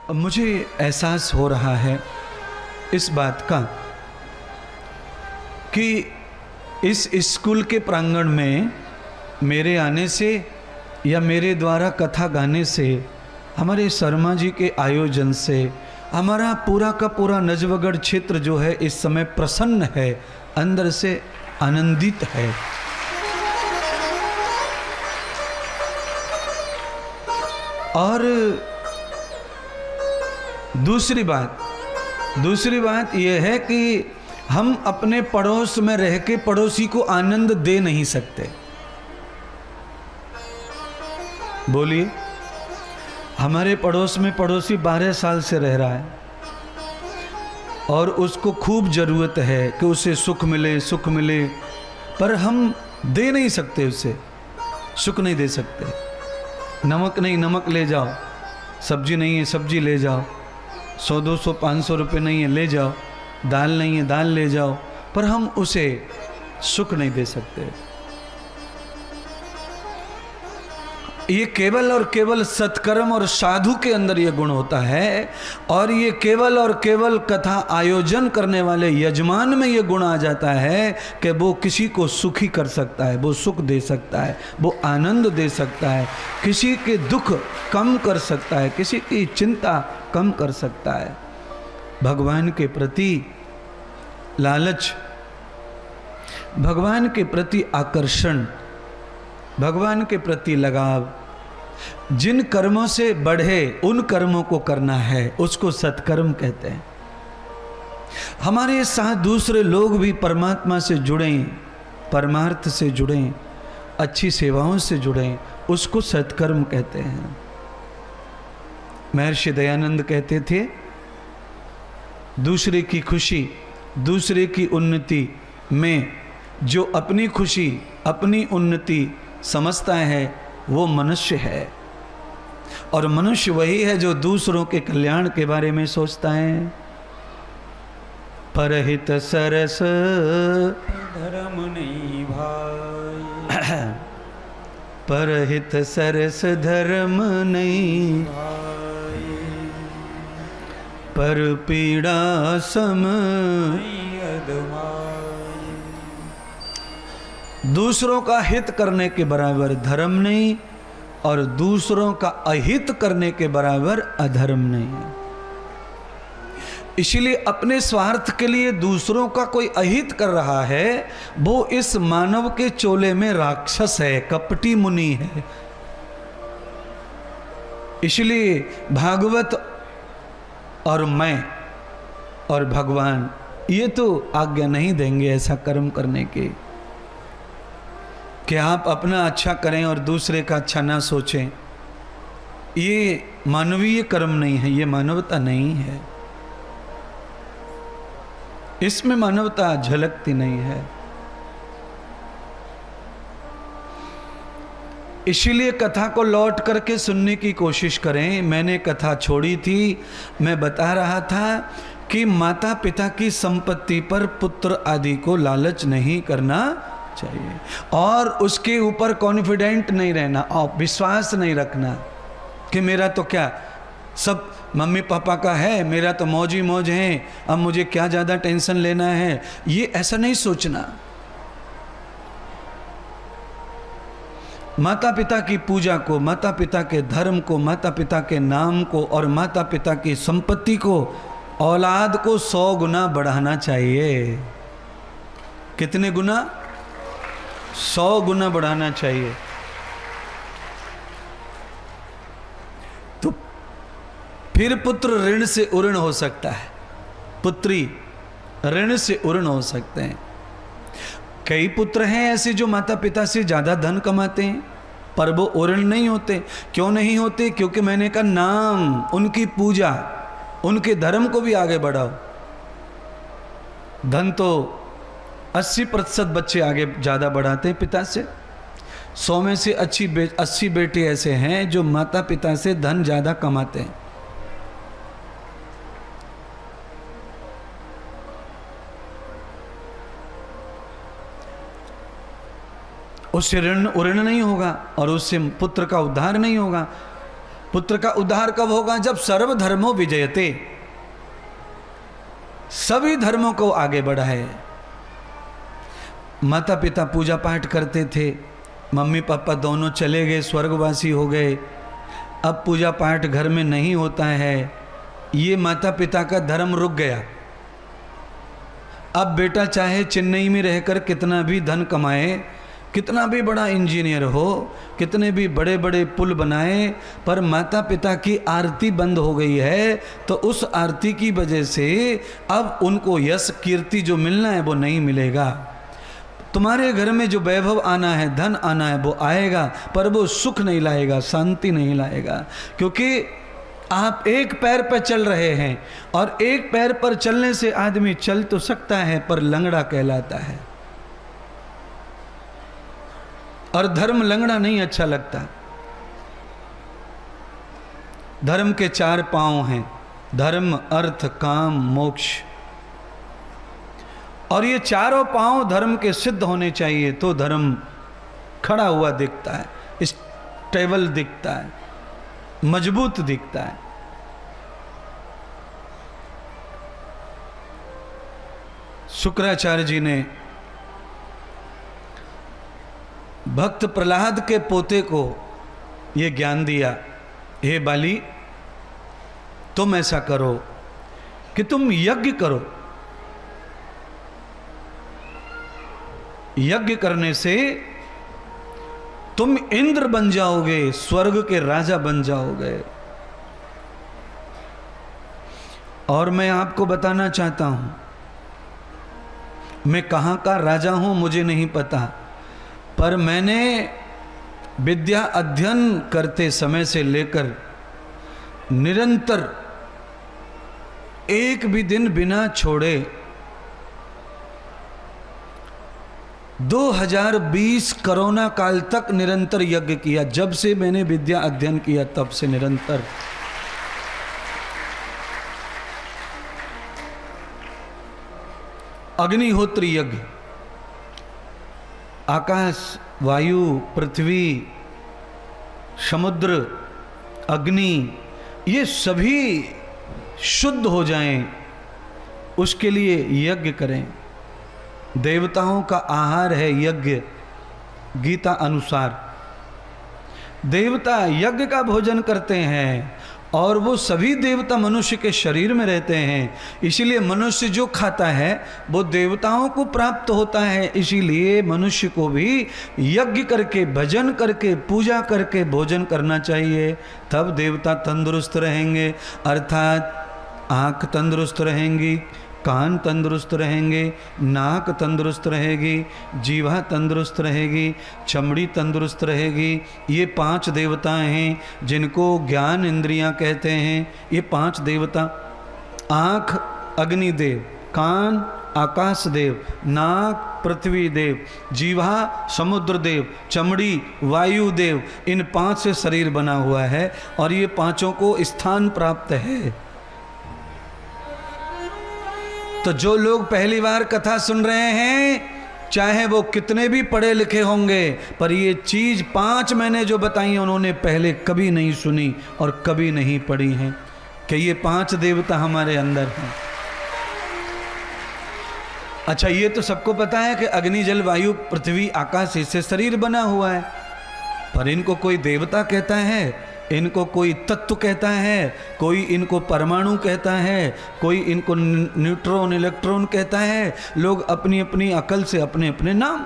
मुझे एहसास हो रहा है इस बात का कि इस स्कूल के प्रांगण में मेरे आने से या मेरे द्वारा कथा गाने से, हमारे शर्मा जी के आयोजन से हमारा पूरा का पूरा नजबगढ़ क्षेत्र जो है इस समय प्रसन्न है, अंदर से आनंदित है। और दूसरी बात यह है कि हम अपने पड़ोस में रह के पड़ोसी को आनंद दे नहीं सकते। बोलिए, हमारे पड़ोस में पड़ोसी 12 साल से रह रहा है और उसको खूब जरूरत है कि उसे सुख मिले, पर हम दे नहीं सकते, उसे सुख नहीं दे सकते। नमक नहीं, नमक ले जाओ, सब्जी नहीं है, सब्जी ले जाओ, 100 200 500 रुपये नहीं है, ले जाओ, दाल नहीं है, दाल ले जाओ, पर हम उसे सुख नहीं दे सकते। ये केवल और केवल सत्कर्म और साधु के अंदर ये गुण होता है, और ये केवल और केवल कथा आयोजन करने वाले यजमान में ये गुण आ जाता है कि वो किसी को सुखी कर सकता है, वो सुख दे सकता है, वो आनंद दे सकता है, किसी के दुख कम कर सकता है, किसी की चिंता कम कर सकता है। भगवान के प्रति लालच, भगवान के प्रति आकर्षण, भगवान के प्रति लगाव, जिन कर्मों से बढ़े उन कर्मों को करना है, उसको सत्कर्म कहते हैं। हमारे साथ दूसरे लोग भी परमात्मा से जुड़ें, परमार्थ से जुड़ें, अच्छी सेवाओं से जुड़ें, उसको सत्कर्म कहते हैं। महर्षि दयानंद कहते थे, दूसरे की खुशी, दूसरे की उन्नति में जो अपनी खुशी, अपनी उन्नति समझता है वो मनुष्य है, और मनुष्य वही है जो दूसरों के कल्याण के बारे में सोचता है। परहित सरस धर्म नहीं भाई, परहित सरस धर्म नहीं भाई, पर पीड़ा सम अदमाई। दूसरों का हित करने के बराबर धर्म नहीं, और दूसरों का अहित करने के बराबर अधर्म नहीं। इसलिए अपने स्वार्थ के लिए दूसरों का कोई अहित कर रहा है, वो इस मानव के चोले में राक्षस है, कपटी मुनि है। इसलिए भागवत और मैं और भगवान ये तो आज्ञा नहीं देंगे ऐसा कर्म करने की कि आप अपना अच्छा करें और दूसरे का अच्छा ना सोचें। ये मानवीय कर्म नहीं है, ये मानवता नहीं है, इसमें मानवता झलकती नहीं है। इसीलिए कथा को लौट करके सुनने की कोशिश करें। मैंने कथा छोड़ी थी, मैं बता रहा था कि माता पिता की संपत्ति पर पुत्र आदि को लालच नहीं करना चाहिए, और उसके ऊपर कॉन्फिडेंट नहीं रहना और विश्वास नहीं रखना कि मेरा तो क्या सब मम्मी पापा का है, मेरा तो मौज ही मौज है, अब मुझे क्या ज़्यादा टेंशन लेना है। ये ऐसा नहीं सोचना। माता पिता की पूजा को, माता पिता के धर्म को, माता पिता के नाम को और माता पिता की संपत्ति को, औलाद को 100 गुना बढ़ाना चाहिए। कितने गुना? 100 गुना बढ़ाना चाहिए। तो फिर पुत्र ऋण से उऋण हो सकता है, पुत्री ऋण से उऋण हो सकते हैं। कई पुत्र हैं ऐसे जो माता पिता से ज़्यादा धन कमाते हैं, पर वो उऋण नहीं होते। क्यों नहीं होते? क्योंकि मैंने कहा नाम, उनकी पूजा, उनके धर्म को भी आगे बढ़ाओ। धन तो 80% बच्चे आगे ज़्यादा बढ़ाते हैं पिता से। 100 में से 80 बेटे ऐसे हैं जो माता पिता से धन ज़्यादा कमाते हैं। उससे ऋण उऋण नहीं होगा और उससे पुत्र का उद्धार नहीं होगा। पुत्र का उद्धार कब होगा? जब सर्वधर्मो विजयते, सभी धर्मों को आगे बढ़ाए। माता पिता पूजा पाठ करते थे, मम्मी पापा दोनों चले गए, स्वर्गवासी हो गए, अब पूजा पाठ घर में नहीं होता है, ये माता पिता का धर्म रुक गया। अब बेटा चाहे चेन्नई में रहकर कितना भी धन कमाए, कितना भी बड़ा इंजीनियर हो, कितने भी बड़े बड़े पुल बनाए, पर माता पिता की आरती बंद हो गई है, तो उस आरती की वजह से अब उनको यश कीर्ति जो मिलना है वो नहीं मिलेगा। तुम्हारे घर में जो वैभव आना है, धन आना है, वो आएगा, पर वो सुख नहीं लाएगा, शांति नहीं लाएगा, क्योंकि आप एक पैर पर चल रहे हैं, और एक पैर पर चलने से आदमी चल तो सकता है पर लंगड़ा कहलाता है। और धर्म लंगड़ा नहीं अच्छा लगता। धर्म के 4 पांव हैं, धर्म, अर्थ, काम, मोक्ष, और ये चारों पांव धर्म के सिद्ध होने चाहिए, तो धर्म खड़ा हुआ दिखता है, स्टेबल दिखता है, मजबूत दिखता है। शुक्राचार्य जी ने भक्त प्रहलाद के पोते को ये ज्ञान दिया, हे बाली, तुम ऐसा करो कि तुम यज्ञ करो। यज्ञ करने से तुम इंद्र बन जाओगे, स्वर्ग के राजा बन जाओगे। और मैं आपको बताना चाहता हूं, मैं कहां का राजा हूं मुझे नहीं पता, पर मैंने विद्या अध्ययन करते समय से लेकर निरंतर एक भी दिन बिना छोड़े 2020 कोरोना काल तक निरंतर यज्ञ किया। जब से मैंने विद्या अध्ययन किया तब से निरंतर। अग्निहोत्री यज्ञ, आकाश, वायु, पृथ्वी, समुद्र, अग्नि, ये सभी शुद्ध हो जाएं, उसके लिए यज्ञ करें। देवताओं का आहार है यज्ञ, गीता अनुसार देवता यज्ञ का भोजन करते हैं, और वो सभी देवता मनुष्य के शरीर में रहते हैं, इसीलिए मनुष्य जो खाता है वो देवताओं को प्राप्त होता है। इसीलिए मनुष्य को भी यज्ञ करके, भजन करके, पूजा करके भोजन करना चाहिए, तब देवता तंदुरुस्त रहेंगे। अर्थात आँख तंदुरुस्त रहेंगी, कान तंदुरुस्त रहेंगे, नाक तंदुरुस्त रहेगी, जीवा तंदुरुस्त रहेगी, चमड़ी तंदुरुस्त रहेगी। ये 5 देवताएं हैं जिनको ज्ञान इंद्रियां कहते हैं। ये 5 देवता, आँख अग्निदेव, कान आकाश देव, नाक पृथ्वी देव, जीवा समुद्र देव, चमड़ी वायु देव, इन 5 से शरीर बना हुआ है, और ये 5 को स्थान प्राप्त है। तो जो लोग पहली बार कथा सुन रहे हैं, चाहे वो कितने भी पढ़े लिखे होंगे, पर ये चीज 5 मैंने जो बताई उन्होंने पहले कभी नहीं सुनी और कभी नहीं पढ़ी हैं, कि ये 5 देवता हमारे अंदर हैं। अच्छा, ये तो सबको पता है कि अग्नि, जल, वायु, पृथ्वी, आकाश, इससे शरीर बना हुआ है, पर इनको कोई देवता कहता है, इनको कोई तत्व कहता है, कोई इनको परमाणु कहता है, कोई इनको न्यूट्रॉन, इलेक्ट्रॉन कहता है। लोग अपनी अपनी अकल से अपने अपने नाम